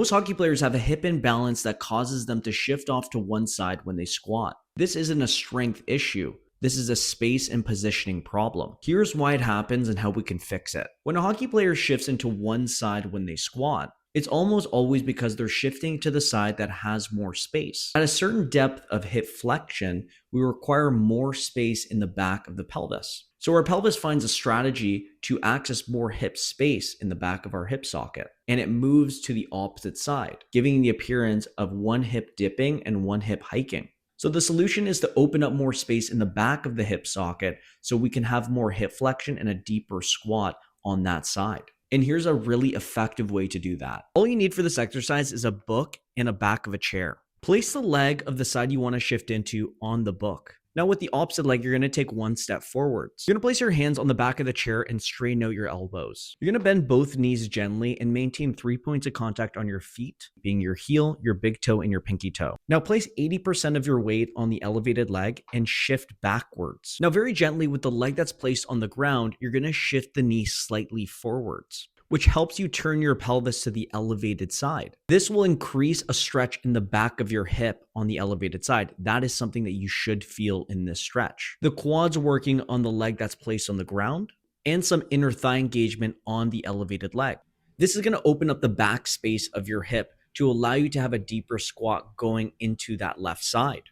Most hockey players have a hip imbalance that causes them to shift off to one side when they squat. This isn't a strength issue. This is a space and positioning problem. Here's why it happens and how we can fix it. When a hockey player shifts into one side when they squat, it's almost always because they're shifting to the side that has more space. At a certain depth of hip flexion, we require more space in the back of the pelvis. So our pelvis finds a strategy to access more hip space in the back of our hip socket, and it moves to the opposite side, giving the appearance of one hip dipping and one hip hiking. So the solution is to open up more space in the back of the hip socket so we can have more hip flexion and a deeper squat on that side. And here's a really effective way to do that. All you need for this exercise is a book and a back of a chair. Place the leg of the side you want to shift into on the book. Now with the opposite leg, you're going to take one step forwards. You're going to place your hands on the back of the chair and straighten out your elbows. You're going to bend both knees gently and maintain 3 points of contact on your feet, being your heel, your big toe, and your pinky toe. Now place 80% of your weight on the elevated leg and shift backwards. Now very gently with the leg that's placed on the ground, you're going to shift the knee slightly forwards, which helps you turn your pelvis to the elevated side. This will increase a stretch in the back of your hip on the elevated side. That is something that you should feel in this stretch. The quads working on the leg that's placed on the ground and some inner thigh engagement on the elevated leg. This is going to open up the back space of your hip to allow you to have a deeper squat going into that left side.